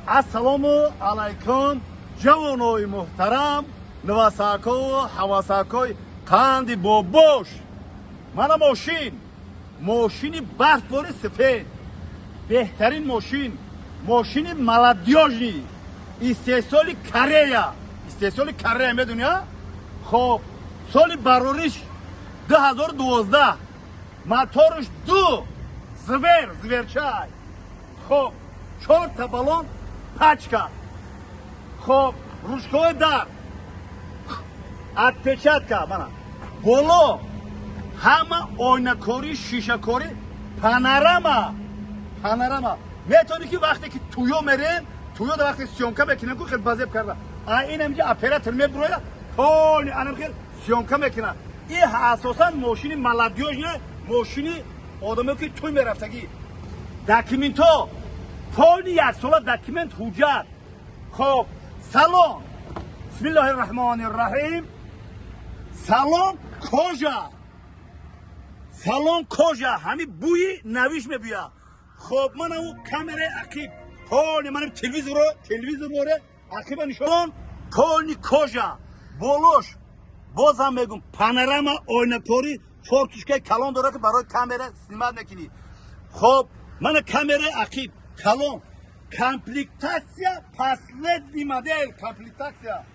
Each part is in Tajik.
Assalomu alaykum javonoy muhtaram, navasako havasakoy qandi bobosh. Mana ماشین برفبار سفید، بهترین ماشین ملادیوژی استحصال کره میدونی ها؟ خب سال براریش 2012 موتورش دو زویرچای، خب 4 تا بالون پچکا، خب روشکای در отпечатка mana بالا همه آینه‌کاری شیشه‌کاری پانوراما میتونی که وقتی که تویو میرین تویو در وقتی سیونکا بکنه کو خیلی بازیب کرده این همینجا اپراتور میبروه پول انم خیلی سیونکا میکنه این اساسا ماشین ملادیوژ نه ماشین آدمی که توی میرفتگی داکیومنتو پول یک سال داکیومنت حجت خب سلام بسم الله الرحمن الرحیم سلام کجا همین بوی نویش میبیا خب من اون کامera عقیب پول منم تلویزیون رو عقیب نشون پول کجا بولوش بازم میگم پانوراما آینه‌کاری فورتوشکای کلان داره که برای کامera سینما میکنی خب من کامera عقیب کلان комплектация последний модель комплектация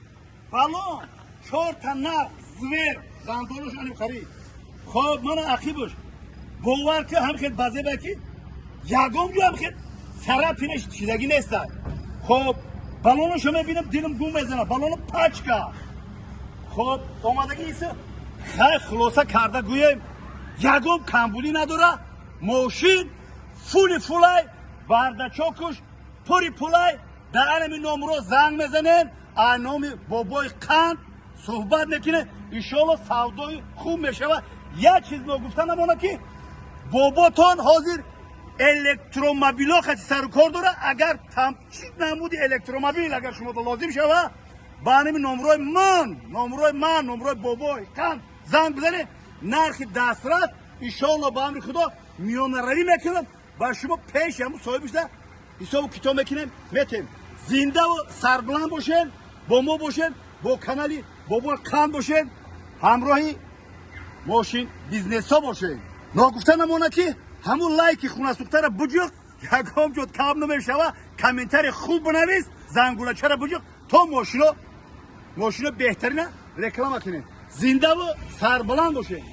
балон 4 تا نر زور زندانش انم خرید خب من عقیبش باور که هم خیلی بازه بکی یگم جو هم خیلی سرا پینش چیدگی نیست خب بالونش رو میبینم دیلم گم میزنه بالون پچکا خب اومدگی ایسه خیلی خلاصه کرده گویم یگم کمبولی نداره ماشین فولای بردچوکش پوری پولای در علم نمرو زنگ میزنن نام بابای قند صحبت میکنه ایشالا سودای خوب میشه و یه چیز نگفتن نمونه که باباتون حاضر الکتروموبیلا خیلی سر و کار داره اگر تمچید نمودی الکتروموبیل اگر شما تو لازم شوه با همین نمروی بابای قند زنگ بزنه نرخ دسترس ایشالا با امر خدا میان روی میکنم و شما پیش همون صاحبش ده حساب کتاب میکنم میتیم زنده و سربلند باشین با ما باشین با کانالی بابا قند باشین همراهی ماشین بیزنس ها باشین نگفتن نمونه که همون لایکی خونه سوخته را بجوق یکم جد کم نمیشه و کامنتر خوب بنویس زنگوله چرا بجوق تا ماشین بهترینه رکلام کنین زنده و سربلند باشین